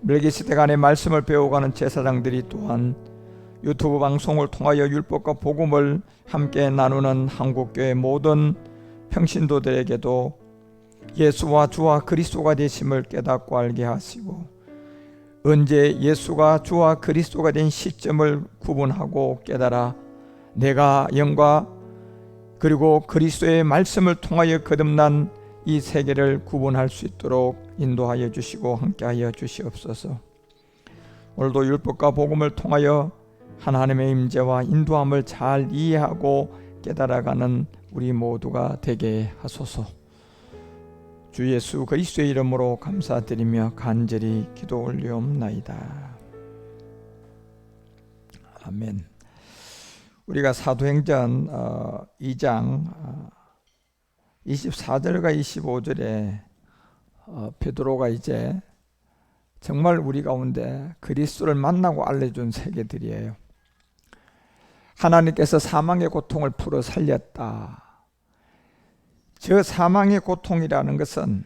멜기세덱 안에 말씀을 배워가는 제사장들이 또한 유튜브 방송을 통하여 율법과 복음을 함께 나누는 한국교회 모든 평신도들에게도 예수와 주와 그리스도가 되심을 깨닫고 알게 하시고, 언제 예수가 주와 그리스도가 된 시점을 구분하고 깨달아 내가 영과 그리고 그리스도의 말씀을 통하여 거듭난 이 세계를 구분할 수 있도록 인도하여 주시고 함께하여 주시옵소서. 오늘도 율법과 복음을 통하여 하나님의 임재와 인도함을 잘 이해하고 깨달아가는 우리 모두가 되게 하소서. 주 예수 그리스도의 이름으로 감사드리며 간절히 기도 올리옵나이다. 아멘. 우리가 사도행전 2장 24절과 25절에 베드로가 이제 정말 우리 가운데 그리스도를 만나고 알려준 세계들이에요. 하나님께서 사망의 고통을 풀어 살렸다. 저 사망의 고통이라는 것은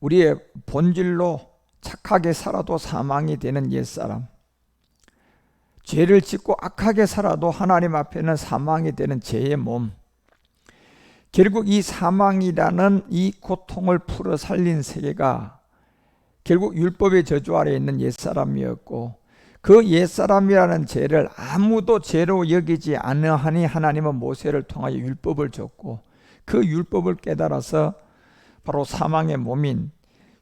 우리의 본질로 착하게 살아도 사망이 되는 옛사람, 죄를 짓고 악하게 살아도 하나님 앞에는 사망이 되는 죄의 몸, 결국 이 사망이라는 이 고통을 풀어 살린 세계가 결국 율법의 저주 아래 있는 옛사람이었고, 그 옛사람이라는 죄를 아무도 죄로 여기지 않으하니 하나님은 모세를 통하여 율법을 줬고, 그 율법을 깨달아서 바로 사망의 몸인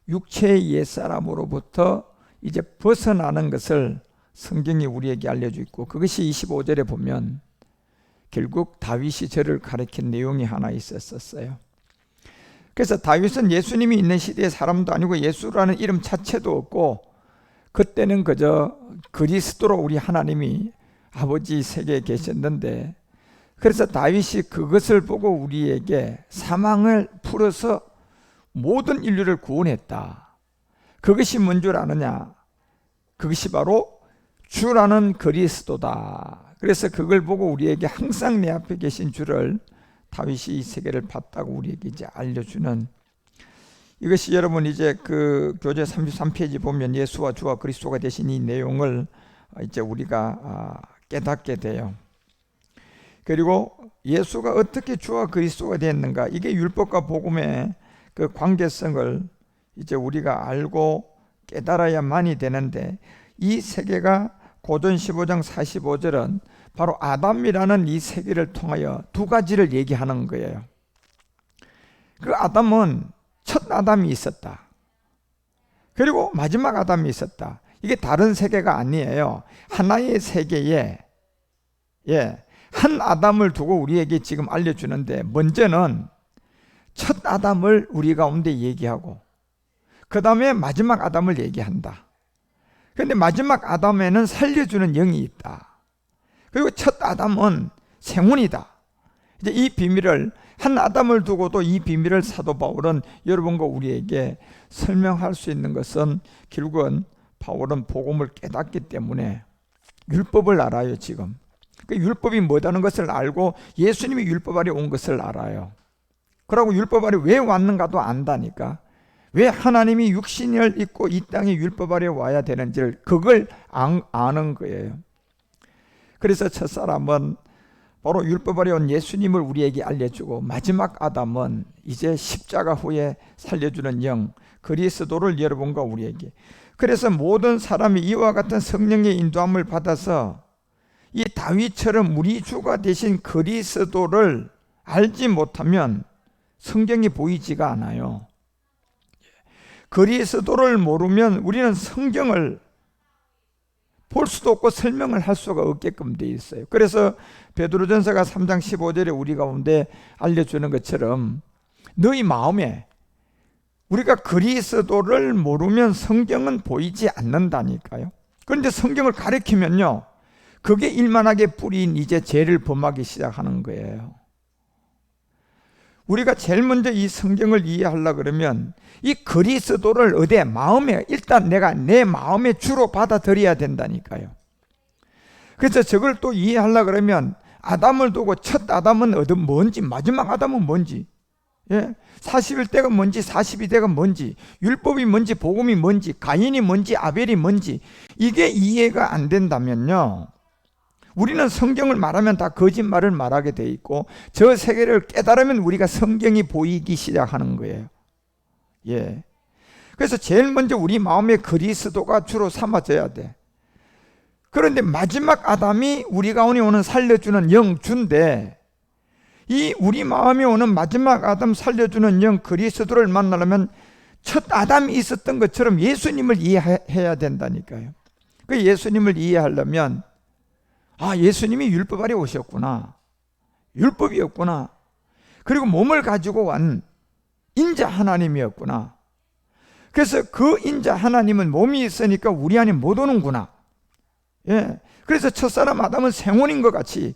육체의 옛사람으로부터 이제 벗어나는 것을 성경이 우리에게 알려주고 있고, 그것이 25절에 보면 결국 다윗이 저를 가리킨 내용이 하나 있었어요. 그래서 다윗은 예수님이 있는 시대의 사람도 아니고 예수라는 이름 자체도 없고, 그때는 그저 그리스도로 우리 하나님이 아버지 세계에 계셨는데, 그래서 다윗이 그것을 보고 우리에게 사망을 풀어서 모든 인류를 구원했다. 그것이 뭔 줄 아느냐? 그것이 바로 주라는 그리스도다. 그래서 그걸 보고 우리에게 항상 내 앞에 계신 주를 다윗이 이 세계를 봤다고 우리에게 이제 알려주는, 이것이 여러분 이제 그 교재 33페이지 보면 예수와 주와 그리스도가 되신 이 내용을 이제 우리가 깨닫게 돼요. 그리고 예수가 어떻게 주와 그리스도가 됐는가, 이게 율법과 복음의 그 관계성을 이제 우리가 알고 깨달아야만이 되는데, 이 세계가 고전 15장 45절은 바로 아담이라는 이 세계를 통하여 두 가지를 얘기하는 거예요. 그 아담은 첫 아담이 있었다. 그리고 마지막 아담이 있었다. 이게 다른 세계가 아니에요. 하나의 세계에 한 아담을 두고 우리에게 지금 알려주는데, 먼저는 첫 아담을 우리 가운데 얘기하고 그 다음에 마지막 아담을 얘기한다. 그런데 마지막 아담에는 살려주는 영이 있다. 그리고 첫 아담은 생훈이다. 이제 이 비밀을, 한 아담을 두고도 이 비밀을 사도 바울은 여러분과 우리에게 설명할 수 있는 것은, 결국은 바울은 복음을 깨닫기 때문에 율법을 알아요. 지금 그 율법이 뭐다는 것을 알고 예수님이 율법 아래 온 것을 알아요. 그러고 율법 아래 왜 왔는가도 안다니까. 왜 하나님이 육신을 입고 이 땅에 율법 아래 와야 되는지를 그걸 아는 거예요. 그래서 첫사람은 바로 율법 아래 온 예수님을 우리에게 알려주고, 마지막 아담은 이제 십자가 후에 살려주는 영 그리스도를 여러분과 우리에게. 그래서 모든 사람이 이와 같은 성령의 인도함을 받아서 이 다윗처럼 우리 주가 되신 그리스도를 알지 못하면 성경이 보이지가 않아요. 그리스도를 모르면 우리는 성경을 볼 수도 없고 설명을 할 수가 없게끔 되어 있어요. 그래서 베드로전서가 3장 15절에 우리 가운데 알려주는 것처럼 너희 마음에, 우리가 그리스도를 모르면 성경은 보이지 않는다니까요. 그런데 성경을 가리키면요, 그게 일만하게 뿌린 이제 죄를 범하기 시작하는 거예요. 우리가 제일 먼저 이 성경을 이해하려고 그러면 이 그리스도를 어디에, 마음에, 일단 내가 내 마음에 주로 받아들여야 된다니까요. 그래서 저걸 또 이해하려고 그러면 아담을 두고 첫 아담은 뭔지, 마지막 아담은 뭔지, 예? 41대가 뭔지 42대가 뭔지 율법이 뭔지 복음이 뭔지 가인이 뭔지 아벨이 뭔지 이게 이해가 안 된다면요, 우리는 성경을 말하면 다 거짓말을 말하게 돼 있고 저 세계를 깨달으면 우리가 성경이 보이기 시작하는 거예요. 예. 그래서 제일 먼저 우리 마음에 그리스도가 주로 삼아져야 돼. 그런데 마지막 아담이 우리 가운데 오는 살려주는 영주인데 이 우리 마음에 오는 마지막 아담 살려주는 영 그리스도를 만나려면 첫 아담이 있었던 것처럼 예수님을 이해해야 된다니까요. 그 예수님을 이해하려면 예수님이 율법 아래 오셨구나, 율법이었구나, 그리고 몸을 가지고 온 인자 하나님이었구나. 그래서 그 인자 하나님은 몸이 있으니까 우리 안에 못 오는구나. 예. 그래서 첫사람 아담은 생혼인 것 같이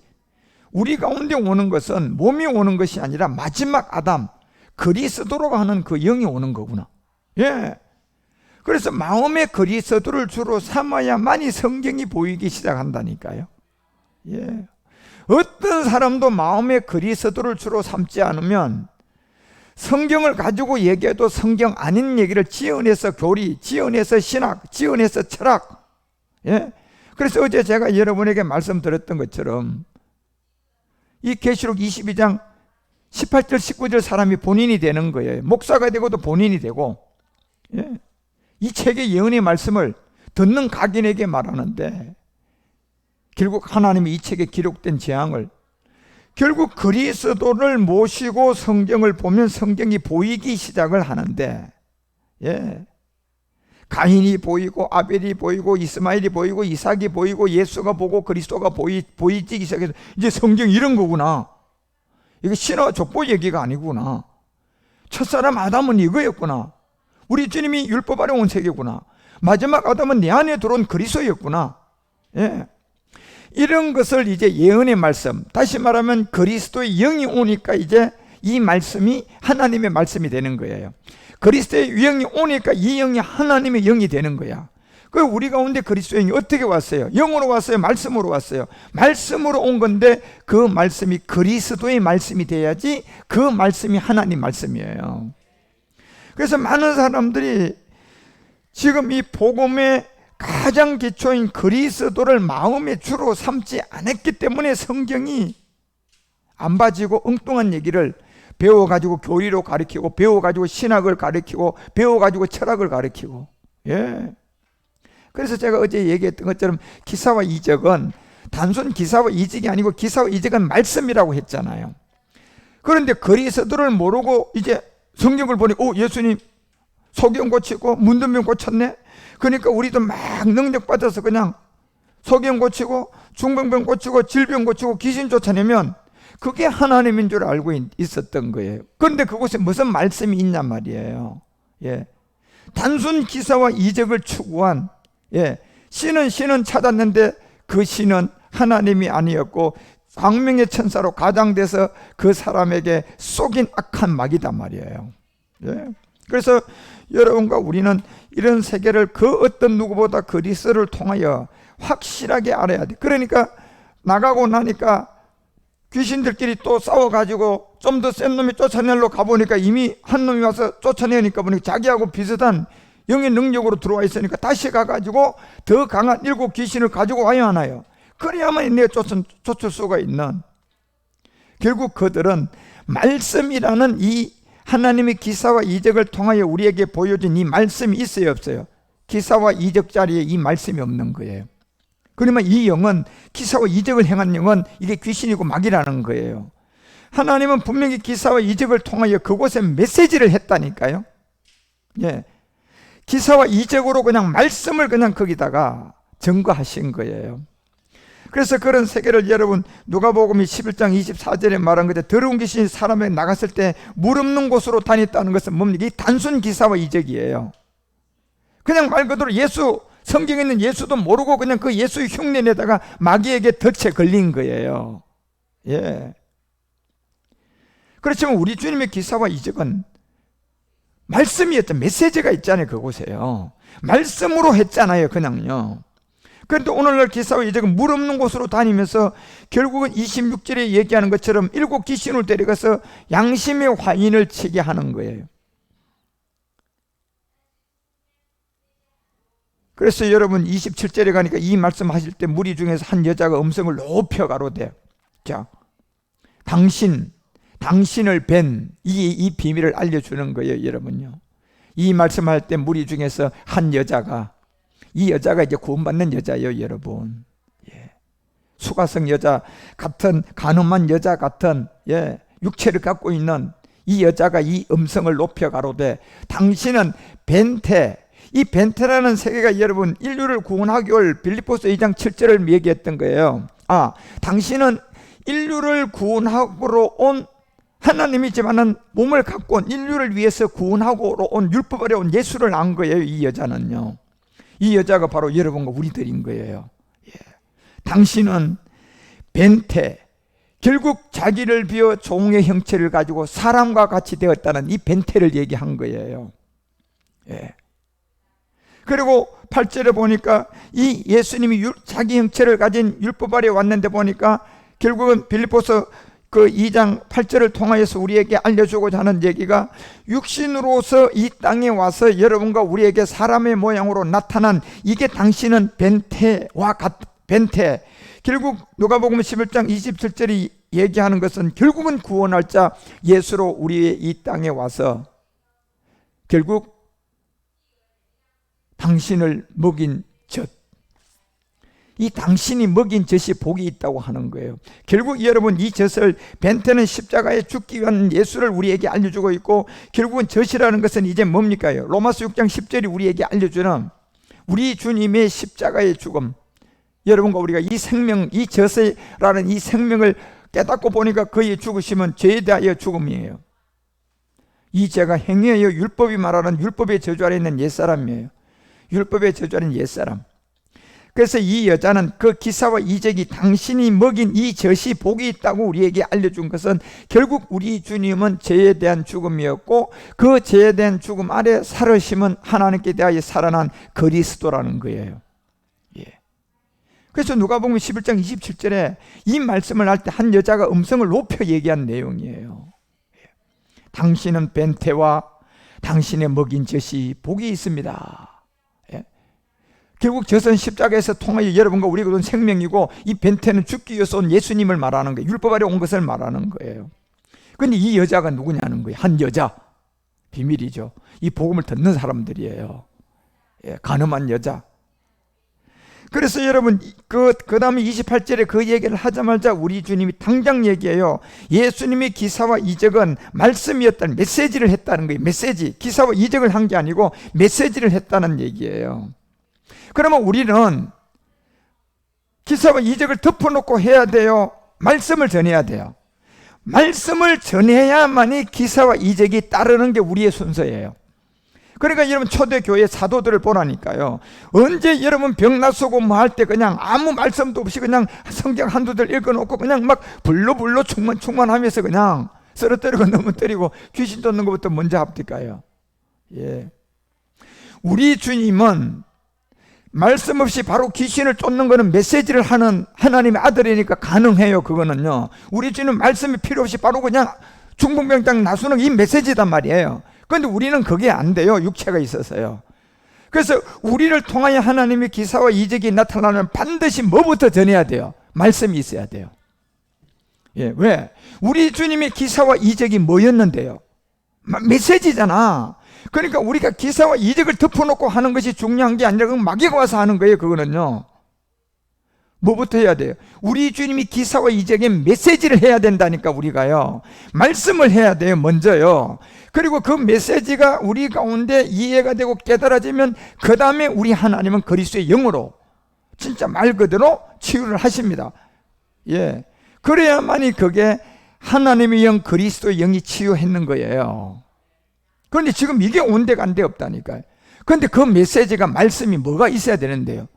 우리 가운데 오는 것은 몸이 오는 것이 아니라 마지막 아담 그리스도로 하는 그 영이 오는 거구나. 예. 그래서 마음의 그리스도를 주로 삼아야만이 성경이 보이기 시작한다니까요. 예. 어떤 사람도 마음의 그리스도를 주로 삼지 않으면 성경을 가지고 얘기해도 성경 아닌 얘기를 지어내서 교리, 지어내서 신학, 지어내서 철학. 예. 그래서 어제 제가 여러분에게 말씀드렸던 것처럼 이 계시록 22장 18절 19절 사람이 본인이 되는 거예요. 목사가 되고도 본인이 되고, 예. 이 책의 예언의 말씀을 듣는 각인에게 말하는데 결국 하나님이 이 책에 기록된 재앙을 결국 그리스도를 모시고 성경을 보면 성경이 보이기 시작을 하는데, 예. 가인이 보이고 아벨이 보이고 이스마엘이 보이고 이삭이 보이고 예수가 보고 그리스도가 보이기 시작해서 이제 성경 이런 거구나. 이게 신화 족보 얘기가 아니구나. 첫사람 아담은 이거였구나. 우리 주님이 율법 아래 온 세계구나. 마지막 아담은 내 안에 들어온 그리스도였구나. 예. 이런 것을 이제 예언의 말씀, 다시 말하면 그리스도의 영이 오니까 이제 이 말씀이 하나님의 말씀이 되는 거예요. 그리스도의 영이 오니까 이 영이 하나님의 영이 되는 거야. 그 우리 가운데 그리스도의 영이 어떻게 왔어요? 영으로 왔어요? 말씀으로 왔어요? 말씀으로 온 건데 그 말씀이 그리스도의 말씀이 돼야지 그 말씀이 하나님 말씀이에요. 그래서 많은 사람들이 지금 이 복음의 가장 기초인 그리스도를 마음의 주로 삼지 않았기 때문에 성경이 안 봐지고 엉뚱한 얘기를 배워가지고 교리로 가르치고 배워가지고 신학을 가르치고 배워가지고 철학을 가르치고. 예. 그래서 제가 어제 얘기했던 것처럼 기사와 이적은 단순 기사와 이적이 아니고 기사와 이적은 말씀이라고 했잖아요. 그런데 그리스도를 모르고 이제 성경을 보니 예수님 소경 고치고 문둥병 고쳤네. 그러니까 우리도 막 능력 받아서 그냥 소경 고치고 중병병 고치고 질병 고치고 귀신 쫓아내면 그게 하나님인 줄 알고 있었던 거예요. 그런데 그곳에 무슨 말씀이 있냔 말이에요. 예. 단순 기사와 이적을 추구한, 예. 신은 찾았는데 그 신은 하나님이 아니었고 광명의 천사로 가장돼서 그 사람에게 속인 악한 마귀단 말이에요. 예. 그래서 여러분과 우리는 이런 세계를 그 어떤 누구보다 그리스도를 통하여 확실하게 알아야 돼. 그러니까 나가고 나니까 귀신들끼리 또 싸워가지고 좀 더 센 놈이 쫓아내려 가보니까 이미 한 놈이 와서 쫓아내니까 보니까 자기하고 비슷한 영의 능력으로 들어와 있으니까 다시 가가지고 더 강한 7 귀신을 가지고 와야 하나요? 그래야만 내가 쫓을 수가 있는. 결국 그들은 말씀이라는 이 하나님의 기사와 이적을 통하여 우리에게 보여준 이 말씀이 있어요, 없어요? 기사와 이적 자리에 이 말씀이 없는 거예요. 그러면 이 영은, 기사와 이적을 행한 영은 이게 귀신이고 마귀라는 거예요. 하나님은 분명히 기사와 이적을 통하여 그곳에 메시지를 했다니까요. 예. 기사와 이적으로 그냥 말씀을 그냥 거기다가 증거하신 거예요. 그래서 그런 세계를 여러분 누가복음이 11장 24절에 말한 것처럼 더러운 귀신이 사람에게 나갔을 때 물 없는 곳으로 다녔다는 것은 뭡니까? 이 단순 기사와 이적이에요. 그냥 말 그대로 성경에 있는 예수도 모르고 그냥 그 예수의 흉내내다가 마귀에게 덫에 걸린 거예요. 예. 그렇지만 우리 주님의 기사와 이적은 말씀이었죠. 메시지가 있잖아요, 그곳에요. 말씀으로 했잖아요, 그냥요. 그런데 오늘날 기사와 이적은 물 없는 곳으로 다니면서 결국은 26절에 얘기하는 것처럼 7 귀신을 데려가서 양심의 화인을 치게 하는 거예요. 그래서 여러분 27절에 가니까 이 말씀하실 때 무리 중에서 한 여자가 음성을 높여 가로되, 자, 당신을 뵌 이 비밀을 알려주는 거예요. 여러분요, 이 말씀할 때 무리 중에서 한 여자가, 이 여자가 이제 구원받는 여자예요. 여러분, 수가성 여자 같은, 간음한 여자 같은 육체를 갖고 있는 이 여자가 이 음성을 높여 가로되, 당신은 벤테, 이 벤테라는 세계가 여러분 인류를 구원하기 올 빌립보서 2장 7절을 얘기했던 거예요. 당신은 인류를 구원하고로 온 하나님이지만은 몸을 갖고 온, 인류를 위해서 구원하고로 온, 율법 아래 온 예수를 안 거예요. 이 여자는요, 이 여자가 바로 여러분과 우리들인 거예요. 당신은 벤테, 결국 자기를 비워 종의 형체를 가지고 사람과 같이 되었다는 이 벤테를 얘기한 거예요. 그리고 8절에 보니까 이 예수님이 자기 형체를 가진 율법 아래 왔는데 보니까 결국은 빌립보서 그 2장 8절을 통하여서 우리에게 알려주고자 하는 얘기가, 육신으로서 이 땅에 와서 여러분과 우리에게 사람의 모양으로 나타난 이게 당신은 벤테. 결국 누가복음 11장 27절이 얘기하는 것은 결국은 구원할 자 예수로 우리의 이 땅에 와서 결국 당신을 먹인 젖, 이 당신이 먹인 젖이 복이 있다고 하는 거예요. 결국 여러분 이 젖을, 벤테는 십자가에 죽기 위한 예수를 우리에게 알려주고 있고, 결국은 젖이라는 것은 이제 뭡니까? 로마서 6장 10절이 우리에게 알려주는 우리 주님의 십자가의 죽음, 여러분과 우리가 이 생명, 이 젖이라는 이 생명을 깨닫고 보니까 그의 죽으심은 죄에 대하여 죽음이에요. 이 죄가 행위예요. 율법이 말하는 율법의 저주 아래 있는 옛사람이에요. 율법의 저주 아래 있는 옛사람. 그래서 이 여자는 그 기사와 이적이 당신이 먹인 이 젖이 복이 있다고 우리에게 알려준 것은 결국 우리 주님은 죄에 대한 죽음이었고, 그 죄에 대한 죽음 아래 살으심은 하나님께 대하여 살아난 그리스도라는 거예요. 그래서 누가복음 11장 27절에 이 말씀을 할 때 한 여자가 음성을 높여 얘기한 내용이에요. 당신은 벤테와 당신의 먹인 젖이 복이 있습니다. 결국 젖은 십자가에서 통하여 여러분과 우리가 얻은 생명이고, 이 벤테는 죽기 위해서 온 예수님을 말하는 거예요. 율법 아래 온 것을 말하는 거예요. 그런데 이 여자가 누구냐는 거예요. 한 여자, 비밀이죠. 이 복음을 듣는 사람들이에요. 간음한 여자. 그래서 여러분 그 다음에 28절에 그 얘기를 하자마자 우리 주님이 당장 얘기해요. 예수님의 기사와 이적은 말씀이었다는, 메시지를 했다는 거예요. 메시지, 기사와 이적을 한 게 아니고 메시지를 했다는 얘기예요. 그러면 우리는 기사와 이적을 덮어놓고 해야 돼요? 말씀을 전해야 돼요? 말씀을 전해야만이 기사와 이적이 따르는 게 우리의 순서예요. 그러니까 여러분 초대교회 사도들을 보라니까요. 언제 여러분 병나서고 뭐 할 때 그냥 아무 말씀도 없이 그냥 성경 한두 절 읽어놓고 그냥 막 불로 충만하면서 그냥 쓰러뜨리고 넘어뜨리고 귀신 쫓는 것부터 먼저 합니까요? 우리 주님은 말씀 없이 바로 귀신을 쫓는 거는 메시지를 하는 하나님의 아들이니까 가능해요. 그거는요. 우리 주님은 말씀이 필요 없이 바로 그냥 중풍병장 나수는 이 메시지단 말이에요. 그런데 우리는 그게 안 돼요. 육체가 있어서요. 그래서 우리를 통하여 하나님의 기사와 이적이 나타나면 반드시 뭐부터 전해야 돼요? 말씀이 있어야 돼요. 왜? 우리 주님의 기사와 이적이 뭐였는데요? 메시지잖아. 그러니까 우리가 기사와 이적을 덮어놓고 하는 것이 중요한 게 아니라 그건 마귀가 와서 하는 거예요. 그거는요. 뭐부터 해야 돼요? 우리 주님이 기사와 이적의 메시지를 해야 된다니까. 우리가요, 말씀을 해야 돼요. 먼저요. 그리고 그 메시지가 우리 가운데 이해가 되고 깨달아지면 그 다음에 우리 하나님은 그리스도의 영으로 진짜 말 그대로 치유를 하십니다. 그래야만이 그게 하나님의 영, 그리스도의 영이 치유했는 거예요. 그런데 지금 이게 온데간데 없다니까요. 그런데 그 메시지가, 말씀이 뭐가 있어야 되는데요?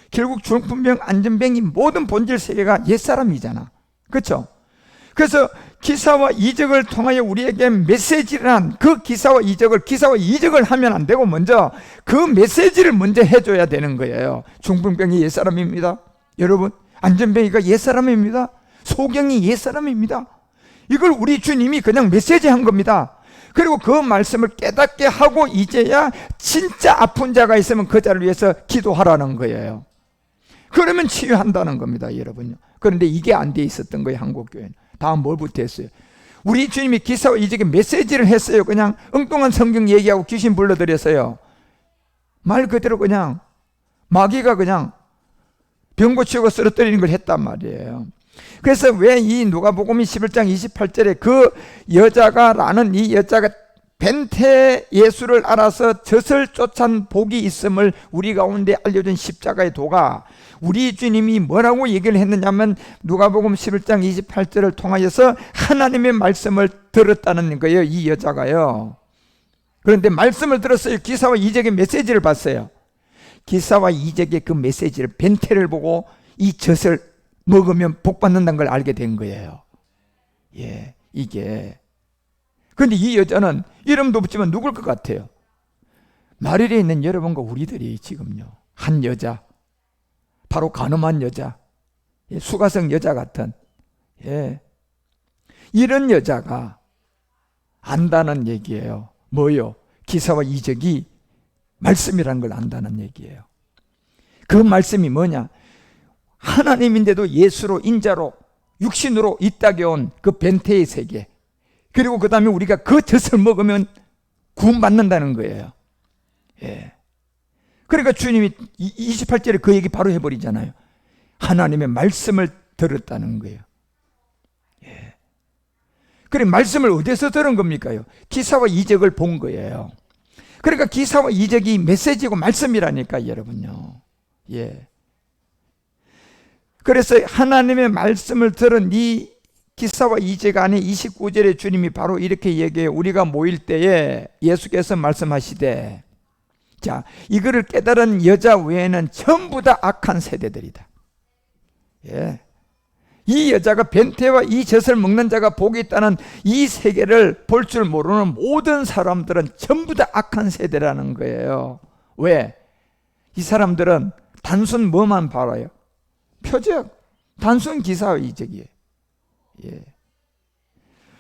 결국 중풍병, 안전병이 모든 본질 세계가 옛사람이잖아. 그렇죠? 그래서 기사와 이적을 통하여 우리에게 메시지를 한 그 기사와 이적을 하면 안 되고 먼저 그 메시지를 먼저 해줘야 되는 거예요. 중풍병이 옛사람입니다. 여러분, 안전뱅이가 옛사람입니다. 소경이 옛사람입니다. 이걸 우리 주님이 그냥 메시지 한 겁니다. 그리고 그 말씀을 깨닫게 하고 이제야 진짜 아픈 자가 있으면 그 자를 위해서 기도하라는 거예요. 그러면 치유한다는 겁니다, 여러분요. 그런데 이게 안 돼 있었던 거예요, 한국교회는. 다음 뭘부터 했어요? 우리 주님이 기사와 이적의 메시지를 했어요. 그냥 엉뚱한 성경 얘기하고 귀신 불러들였어요. 말 그대로 그냥 마귀가 그냥 병 고치고 쓰러뜨리는 걸 했단 말이에요. 그래서 왜 이 누가복음 11장 28절에 그 여자가 이 여자가 벤태 예수를 알아서 젖을 쫓은 복이 있음을 우리 가운데 알려준 십자가의 도가, 우리 주님이 뭐라고 얘기를 했느냐면 누가복음 11장 28절을 통하여서 하나님의 말씀을 들었다는 거예요, 이 여자가요. 그런데 말씀을 들었어요. 기사와 이적의 메시지를 봤어요. 기사와 이적의 그 메시지를, 벤태를 보고 이 젖을 먹으면 복 받는다는 걸 알게 된 거예요. 예, 이게. 그런데 이 여자는 이름도 없지만 누굴 것 같아요? 마릴에 있는 여러분과 우리들이 지금요, 한 여자, 바로 간음한 여자, 수가성 여자 같은, 이런 여자가 안다는 얘기예요. 뭐요? 기사와 이적이 말씀이라는 걸 안다는 얘기예요. 그 말씀이 뭐냐? 하나님인데도 예수로, 인자로, 육신으로 이 땅에 온 그 벤태의 세계, 그리고 그 다음에 우리가 그 젖을 먹으면 구원받는다는 거예요. 그러니까 주님이 28절에 그 얘기 바로 해버리잖아요. 하나님의 말씀을 들었다는 거예요. 그래, 말씀을 어디서 들은 겁니까? 기사와 이적을 본 거예요. 그러니까 기사와 이적이 메시지고 말씀이라니까, 여러분요. 그래서 하나님의 말씀을 들은 이 기사와 이적 안에 29절에 주님이 바로 이렇게 얘기해요. 우리가 모일 때에 예수께서 말씀하시되, 자, 이거를 깨달은 여자 외에는 전부 다 악한 세대들이다. 이 여자가 벤태와 이 젖을 먹는 자가 복이 있다는 이 세계를 볼 줄 모르는 모든 사람들은 전부 다 악한 세대라는 거예요. 왜? 이 사람들은 단순 뭐만 바라요? 표적, 단순 기사와 이적이에요.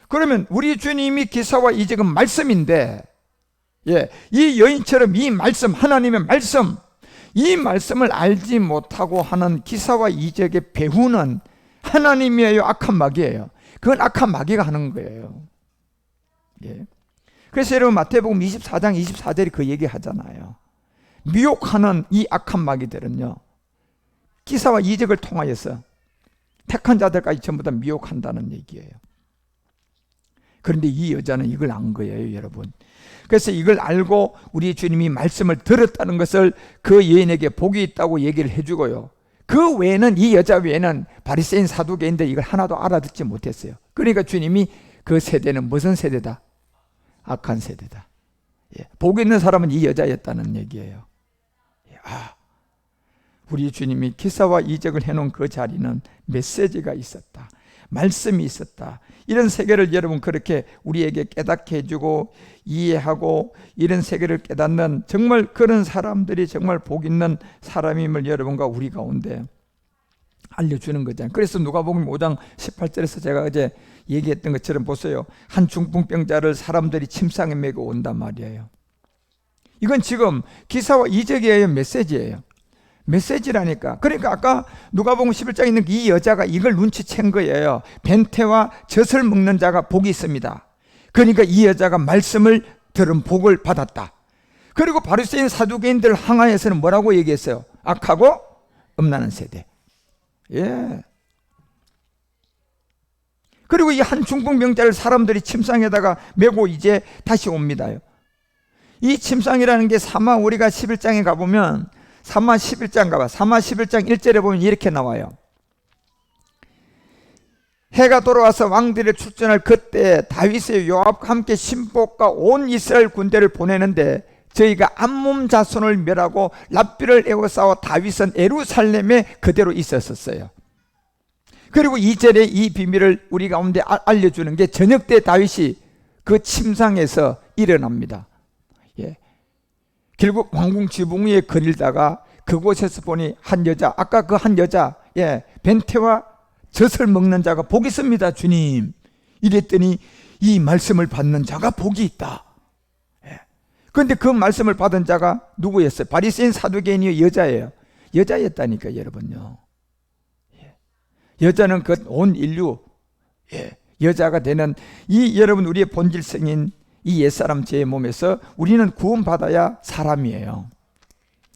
그러면 우리 주님이 기사와 이적은 말씀인데, 이 여인처럼 이 말씀, 하나님의 말씀, 이 말씀을 알지 못하고 하는 기사와 이적의 배후는 하나님이에요, 악한 마귀예요? 그건 악한 마귀가 하는 거예요. 그래서 여러분 마태복음 24장 24절이 그 얘기 하잖아요. 미혹하는 이 악한 마귀들은요, 기사와 이적을 통하여서 택한 자들까지 전부 다 미혹한다는 얘기예요. 그런데 이 여자는 이걸 안 거예요, 여러분. 그래서 이걸 알고 우리 주님이 말씀을 들었다는 것을 그 여인에게 복이 있다고 얘기를 해주고요, 그 외에는, 이 여자 외에는 바리새인 사두개인들 이걸 하나도 알아듣지 못했어요. 그러니까 주님이 그 세대는 무슨 세대다? 악한 세대다. 복 있는 사람은 이 여자였다는 얘기예요. 우리 주님이 기사와 이적을 해놓은 그 자리는 메시지가 있었다, 말씀이 있었다. 이런 세계를 여러분 그렇게 우리에게 깨닫게 해주고 이해하고 이런 세계를 깨닫는 정말 그런 사람들이 정말 복 있는 사람임을 여러분과 우리 가운데 알려주는 거잖아요. 그래서 누가복음 5장 18절에서 제가 어제 얘기했던 것처럼 보세요. 한 중풍병자를 사람들이 침상에 메고 온단 말이에요. 이건 지금 기사와 이적이에요, 메시지예요. 메시지라니까. 그러니까 아까 누가복음 11장에 있는 이 여자가 이걸 눈치챈 거예요. 벤태와 젖을 먹는 자가 복이 있습니다. 그러니까 이 여자가 말씀을 들은 복을 받았다. 그리고 바리새인 사두개인들 항하에서는 뭐라고 얘기했어요? 악하고 음란한 세대. 그리고 이 한 중풍병자를 사람들이 침상에다가 메고 이제 다시 옵니다. 이 침상이라는 게 사마, 우리가 11장에 가보면 사마 11장 가봐. 사마 11장 1절에 보면 이렇게 나와요. 해가 돌아와서 왕들이 출전할 그때 다윗의 요압과 함께 신복과 온 이스라엘 군대를 보내는데 저희가 암몬 자손을 멸하고 랍비를 에워싸워 다윗은 예루살렘에 그대로 있었어요. 그리고 2절에 이 비밀을 우리 가운데 알려주는 게 저녁 때 다윗이 그 침상에서 일어납니다. 예. 결국 왕궁 지붕 위에 거닐다가 그곳에서 보니 한 여자, 아까 그 한 여자, 벤테와 젖을 먹는 자가 복이 있습니다, 주님. 이랬더니 이 말씀을 받는 자가 복이 있다. 그런데 그 말씀을 받은 자가 누구였어요? 바리새인 사두개인이 여자예요. 여자였다니까 여러분요. 여자는 그 온 인류 여자가 되는 이 여러분 우리의 본질성인 이 옛사람 제 몸에서 우리는 구원받아야 사람이에요.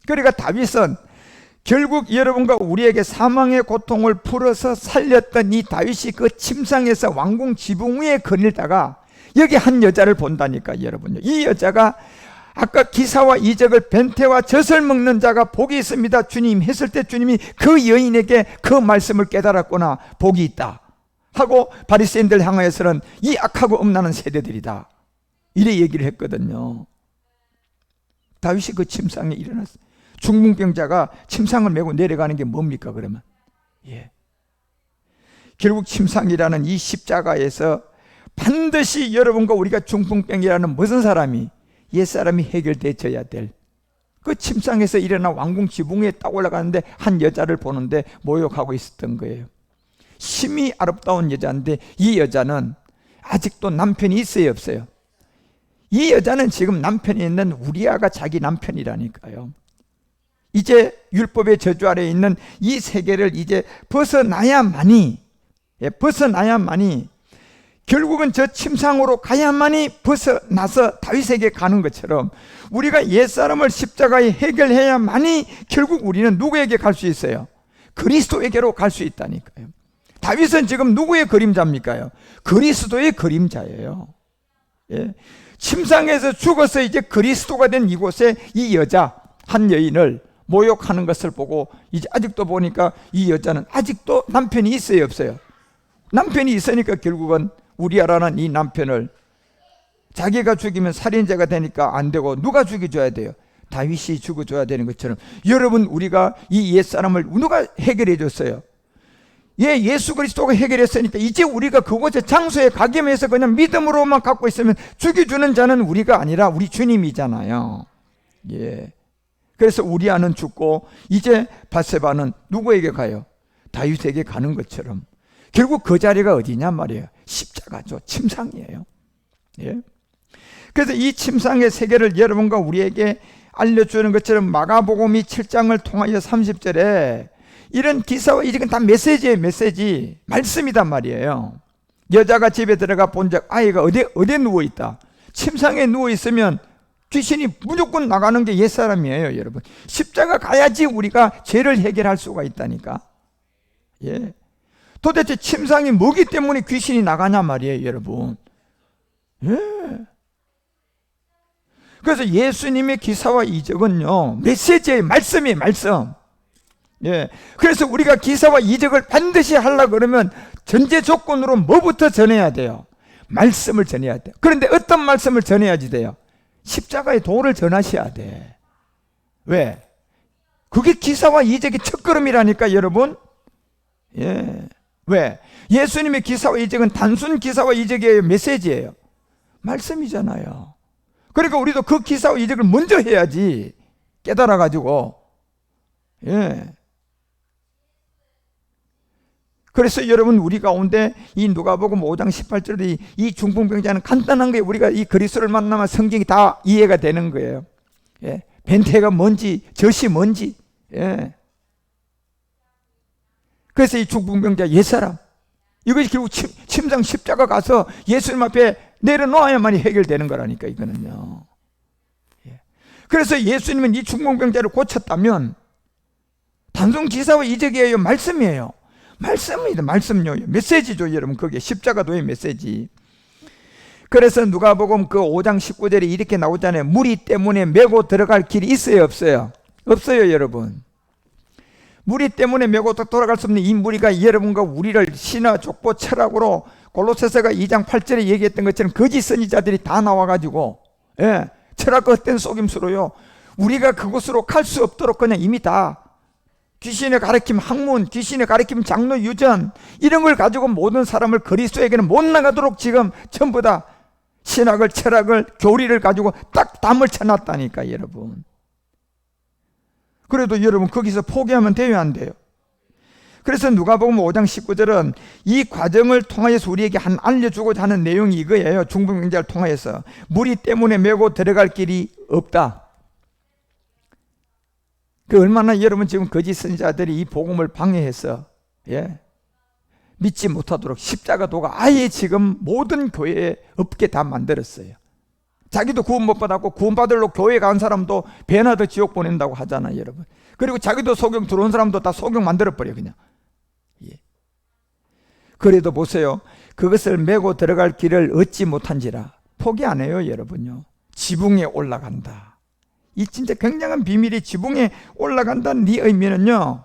그러니까 다윗은 결국 여러분과 우리에게 사망의 고통을 풀어서 살렸던 이 다윗이 그 침상에서 왕궁 지붕 위에 거닐다가 여기 한 여자를 본다니까 여러분요. 이 여자가 아까 기사와 이적을 벤테와 젖을 먹는 자가 복이 있습니다 주님 했을 때 주님이 그 여인에게 그 말씀을 깨달았구나, 복이 있다 하고 바리새인들 향하여서는 이 악하고 음란한 세대들이다 이래 얘기를 했거든요. 다윗이 그 침상에 일어났어요. 중풍병자가 침상을 메고 내려가는 게 뭡니까 그러면? 결국 침상이라는 이 십자가에서 반드시 여러분과 우리가 중풍병이라는 무슨 사람이 옛사람이 해결되어야 될 그 침상에서 일어나 왕궁 지붕에 딱 올라가는데 한 여자를 보는데 모욕하고 있었던 거예요. 심히 아름다운 여자인데 이 여자는 아직도 남편이 있어요 없어요? 이 여자는 지금 남편이 있는 우리아가 자기 남편이라니까요. 이제 율법의 저주 아래에 있는 이 세계를 이제 벗어나야만이 결국은 저 침상으로 가야만이 벗어나서 다윗에게 가는 것처럼 우리가 옛사람을 십자가에 해결해야만이 결국 우리는 누구에게 갈 수 있어요? 그리스도에게로 갈 수 있다니까요. 다윗은 지금 누구의 그림자입니까요? 그리스도의 그림자예요. 침상에서 죽어서 이제 그리스도가 된 이곳에 이 여자 한 여인을 모욕하는 것을 보고 이제 아직도 보니까 이 여자는 아직도 남편이 있어요 없어요? 남편이 있으니까 결국은 우리아라는 이 남편을 자기가 죽이면 살인자가 되니까 안 되고 누가 죽여줘야 돼요? 다윗이 죽어줘야 되는 것처럼 여러분 우리가 이 옛사람을 누가 해결해 줬어요? 예수 그리스도가 해결했으니까 이제 우리가 그곳에 장소에 가기 위해서 그냥 믿음으로만 갖고 있으면 죽여주는 자는 우리가 아니라 우리 주님이잖아요. 그래서 우리아는 죽고 이제 밧세바는 누구에게 가요? 다윗에게 가는 것처럼 결국 그 자리가 어디냐 말이에요. 십자가죠. 침상이에요. 그래서 이 침상의 세계를 여러분과 우리에게 알려주는 것처럼 마가복음이 7장을 통하여 30절에 이런 기사와 이적은 다 메시지예요. 메시지 말씀이단 말이에요. 여자가 집에 들어가 본 적 아이가 어디에 누워있다? 침상에 누워있으면 귀신이 무조건 나가는 게 옛사람이에요. 여러분 십자가 가야지 우리가 죄를 해결할 수가 있다니까. 도대체 침상이 뭐기 때문에 귀신이 나가냐 말이에요 여러분. 그래서 예수님의 기사와 이적은요 메시지의 말씀이에요. 말씀. 그래서 우리가 기사와 이적을 반드시 하려고 그러면 전제 조건으로 뭐부터 전해야 돼요? 말씀을 전해야 돼요. 그런데 어떤 말씀을 전해야지 돼요? 십자가의 도를 전하셔야 돼. 왜? 그게 기사와 이적의 첫걸음이라니까 여러분. 왜? 예수님의 기사와 이적은 단순 기사와 이적의 메시지예요. 말씀이잖아요. 그러니까 우리도 그 기사와 이적을 먼저 해야지 깨달아가지고. 그래서 여러분 우리 가운데 이 누가복음 5장 18절에 이 중풍병자는 간단한 거예요. 우리가 이 그리스도를 만나면 성경이 다 이해가 되는 거예요. 벤테가 뭔지 젖이 뭔지. 그래서 이 중풍병자 옛사람 이것이 결국 침상 십자가 가서 예수님 앞에 내려놓아야만이 해결되는 거라니까 이거는요. 그래서 예수님은 이 중풍병자를 고쳤다면 단순 기사와 이적이에요? 말씀이에요? 말씀입니다. 말씀요. 메시지죠 여러분. 그게 십자가도의 메시지. 그래서 누가복음 그 5장 19절에 이렇게 나오잖아요. 무리 때문에 메고 들어갈 길이 있어요 없어요? 없어요 여러분. 무리 때문에 메고 돌아갈 수 없는 이 무리가 여러분과 우리를 신화 족보 철학으로 골로새서가 2장 8절에 얘기했던 것처럼 거짓 선지자들이 다 나와가지고 철학과 헛된 속임수로요 우리가 그곳으로 갈 수 없도록 그냥 이미 다 귀신의 가르침 학문, 귀신의 가르침 장로 유전, 이런 걸 가지고 모든 사람을 그리스도에게는 못 나가도록 지금 전부 다 신학을, 철학을, 교리를 가지고 딱 담을 쳐놨다니까 여러분. 그래도 여러분 거기서 포기하면 돼요, 안 돼요? 그래서 누가복음 5장 19절은 이 과정을 통하여서 우리에게 알려주고자 하는 내용이 이거예요. 중풍병자를 통하여서 무리 때문에 메고 들어갈 길이 없다. 그 얼마나 여러분 지금 거짓 선지자들이 이 복음을 방해해서 믿지 못하도록 십자가 도가 아예 지금 모든 교회에 없게 다 만들었어요. 자기도 구원 못 받았고 구원받으려고 교회 간 사람도 배나 더 지옥 보낸다고 하잖아요, 여러분. 그리고 자기도 소경 들어온 사람도 다 소경 만들어버려 그냥. 그래도 보세요. 그것을 메고 들어갈 길을 얻지 못한지라 포기 안 해요, 여러분요. 지붕에 올라간다. 이 진짜 굉장한 비밀이 지붕에 올라간다는 이 의미는요,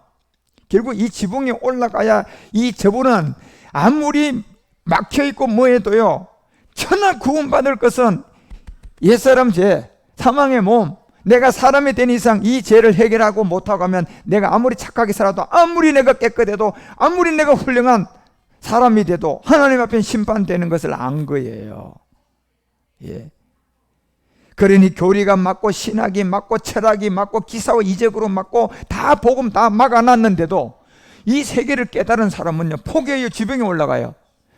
결국 이 지붕에 올라가야 이 저분은 아무리 막혀있고 뭐해도요, 천하 구원받을 것은 옛사람 죄, 사망의 몸, 내가 사람이 된 이상 이 죄를 해결하고 못하고 하면 내가 아무리 착하게 살아도, 아무리 내가 깨끗해도, 아무리 내가 훌륭한 사람이 돼도 하나님 앞에 심판되는 것을 안 거예요. 그러니 교리가 맞고 신학이 맞고 철학이 맞고 기사와 이적으로 맞고 다 복음 다 막아놨는데도 이 세계를 깨달은 사람은요, 포기해요. 지붕에 올라가요.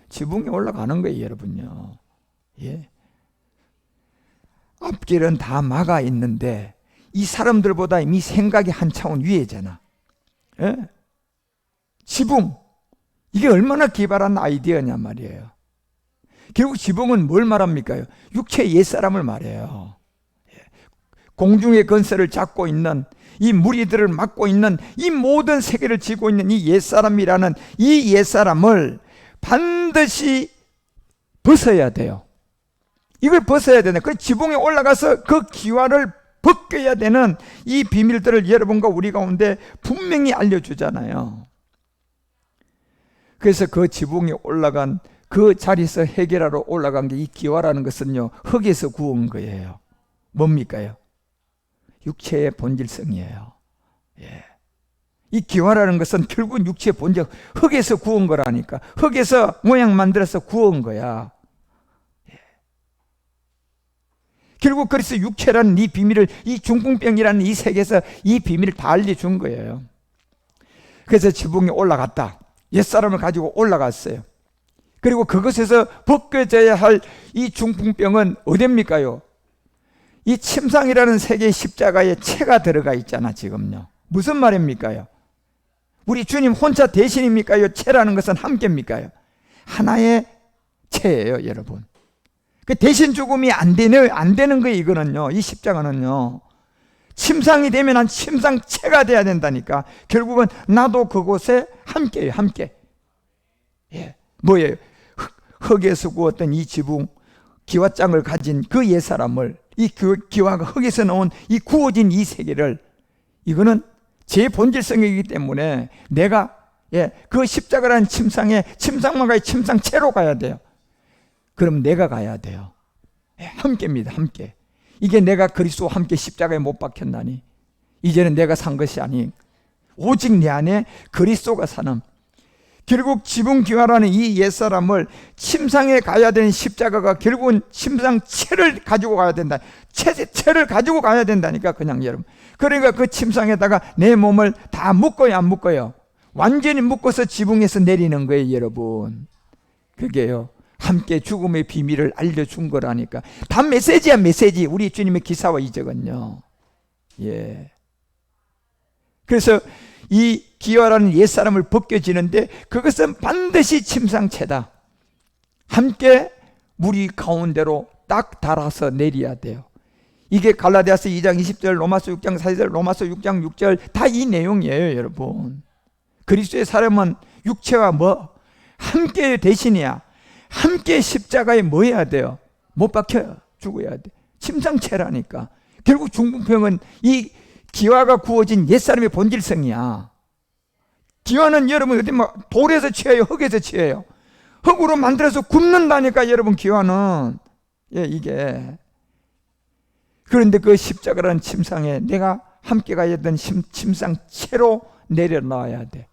지붕에 올라가는 거예요, 여러분요. 앞길은 다 막아 있는데 이 사람들보다 이미 생각이 한 차원 위에잖아. 지붕, 이게 얼마나 기발한 아이디어냐 말이에요. 결국 지붕은 뭘 말합니까? 육체의 옛사람을 말해요. 공중의 건설을 잡고 있는 이 무리들을 막고 있는 이 모든 세계를 쥐고 있는 이 옛사람이라는 이 옛사람을 반드시 벗어야 돼요. 이걸 벗어야 되네. 그 지붕에 올라가서 그 기와를 벗겨야 되는 이 비밀들을 여러분과 우리 가운데 분명히 알려주잖아요. 그래서 그 지붕에 올라간 그 자리에서 해결하러 올라간 게 이 기와라는 것은요, 흙에서 구운 거예요. 뭡니까요? 육체의 본질성이에요. 이 기와라는 것은 결국 육체의 본질, 흙에서 구운 거라니까. 흙에서 모양 만들어서 구운 거야. 결국 그래서 육체라는 이 비밀을, 이 중풍병이라는 이 세계에서 이 비밀을 다 알려준 거예요. 그래서 지붕에 올라갔다. 옛사람을 가지고 올라갔어요. 그리고 그것에서 벗겨져야 할 이 중풍병은 어딥니까요? 이 침상이라는 세계의 십자가에 채가 들어가 있잖아, 지금요. 무슨 말입니까요? 우리 주님 혼자 대신입니까요? 채라는 것은 함께입니까요? 하나의 채예요, 여러분. 그 대신 죽음이 안 되는 거예요, 이거는요. 이 십자가는요. 침상이 되면 한 침상체가 돼야 된다니까. 결국은 나도 그곳에 함께예요, 함께. 뭐예요? 흙에서 구웠던 이 지붕, 기와장을 가진 그 옛사람을, 이 기와가 흙에서 나온 이 구워진 이 세계를, 이거는 제 본질성이기 때문에 내가 그 십자가라는 침상에 침상만 가야 침상체로 가야 돼요. 그럼 내가 가야 돼요. 함께입니다, 함께. 이게 내가 그리스도와 함께 십자가에 못 박혔나니 이제는 내가 산 것이 아닌 오직 내 안에 그리스도가 사는, 결국 지붕기와라는 이 옛사람을 침상에 가야 되는 십자가가 결국은 침상체를 가지고 가야 된다. 체를 가지고 가야 된다니까, 그냥 여러분. 그러니까 그 침상에다가 내 몸을 다 묶어요, 안 묶어요? 완전히 묶어서 지붕에서 내리는 거예요, 여러분. 그게요, 함께 죽음의 비밀을 알려준 거라니까. 다 메시지야, 메시지. 우리 주님의 기사와 이적은요. 그래서 이 기와라는 옛사람을 벗겨지는데 그것은 반드시 침상체다. 함께 무리 가운데로 딱 달아서 내려야 돼요. 이게 갈라디아서 2장 20절, 로마서 6장 4절, 로마서 6장 6절 다 이 내용이에요, 여러분. 그리스도의 사람은 육체와 함께 대신이야. 함께 십자가에 뭐 해야 돼요? 못 박혀 죽어야 돼. 침상체라니까. 결국 중풍병은 이 기와가 구워진 옛사람의 본질성이야. 기와는 여러분 어디 돌에서 취해요, 흙에서 취해요. 흙으로 만들어서 굽는다니까, 여러분. 기와는 이게. 그런데 그 십자가라는 침상에 내가 함께 가야 되던 침상채로 내려놔야 돼.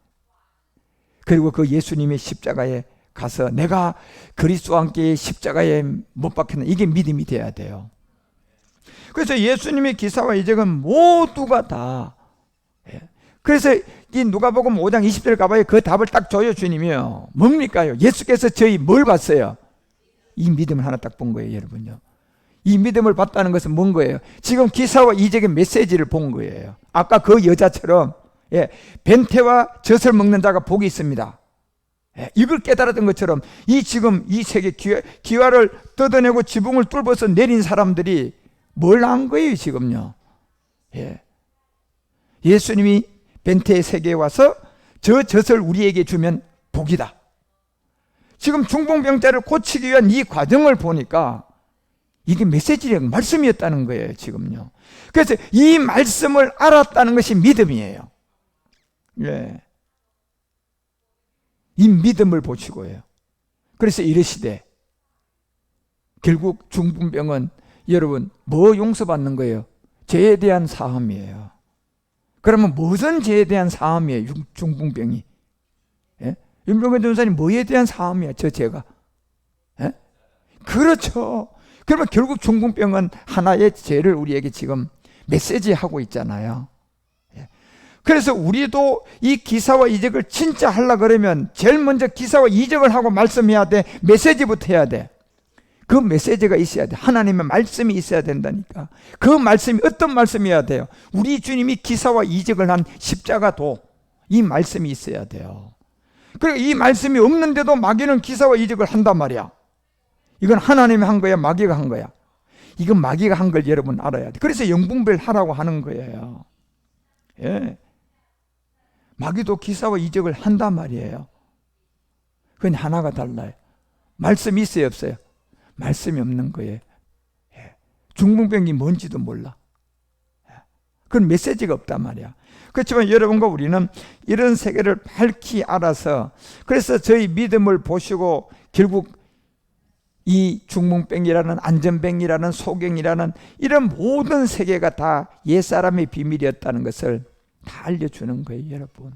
그리고 그 예수님의 십자가에 가서 내가 그리스도와 함께 십자가에 못 박혔나, 이게 믿음이 돼야 돼요. 그래서 예수님의 기사와 이적은 모두가 다, 그래서 이 누가복음 5장 20절 가봐요. 그 답을 딱 줘요. 주님이요, 뭡니까요? 예수께서 저희 뭘 봤어요? 이 믿음을 하나 딱 본 거예요. 여러분요, 이 믿음을 봤다는 것은 뭔 거예요? 지금 기사와 이적의 메시지를 본 거예요. 아까 그 여자처럼 벤태와 젖을 먹는 자가 복이 있습니다, 이걸 깨달았던 것처럼 이 지금 이 세계 기와를 뜯어내고 지붕을 뚫어서 내린 사람들이 뭘 한 거예요 지금요? 예수님이 벤태의 세계에 와서 저 젖을 우리에게 주면 복이다. 지금 중풍병자를 고치기 위한 이 과정을 보니까 이게 메시지랑 말씀이었다는 거예요 지금요. 그래서 이 말씀을 알았다는 것이 믿음이에요. 이 믿음을 보시고요. 그래서 이르시되, 결국 중풍병은 여러분 뭐 용서받는 거예요? 죄에 대한 사함이에요. 그러면 무슨 죄에 대한 사함이에요? 중풍병이, 윤병근 전사님 뭐에 대한 사함이야? 저 죄가, 그렇죠. 그러면 결국 중풍병은 하나의 죄를 우리에게 지금 메시지하고 있잖아요. 그래서 우리도 이 기사와 이적을 진짜 하려고 그러면 제일 먼저 기사와 이적을 하고 말씀해야 돼. 메시지부터 해야 돼. 그 메시지가 있어야 돼. 하나님의 말씀이 있어야 된다니까. 그 말씀이 어떤 말씀이어야 돼요? 우리 주님이 기사와 이적을 한 십자가도 이 말씀이 있어야 돼요. 그리고 이 말씀이 없는데도 마귀는 기사와 이적을 한단 말이야. 이건 하나님이 한 거야, 마귀가 한 거야? 이건 마귀가 한 걸 여러분 알아야 돼. 그래서 영분별 하라고 하는 거예요. 마귀도 기사와 이적을 한단 말이에요. 그건 하나가 달라요. 말씀이 있어요, 없어요? 말씀이 없는 거예요. 중풍병이 뭔지도 몰라. 그건 메시지가 없단 말이야. 그렇지만 여러분과 우리는 이런 세계를 밝히 알아서, 그래서 저희 믿음을 보시고 결국 이 중풍병이라는, 안전병이라는, 소경이라는 이런 모든 세계가 다 옛사람의 비밀이었다는 것을 다 알려주는 거예요, 여러분.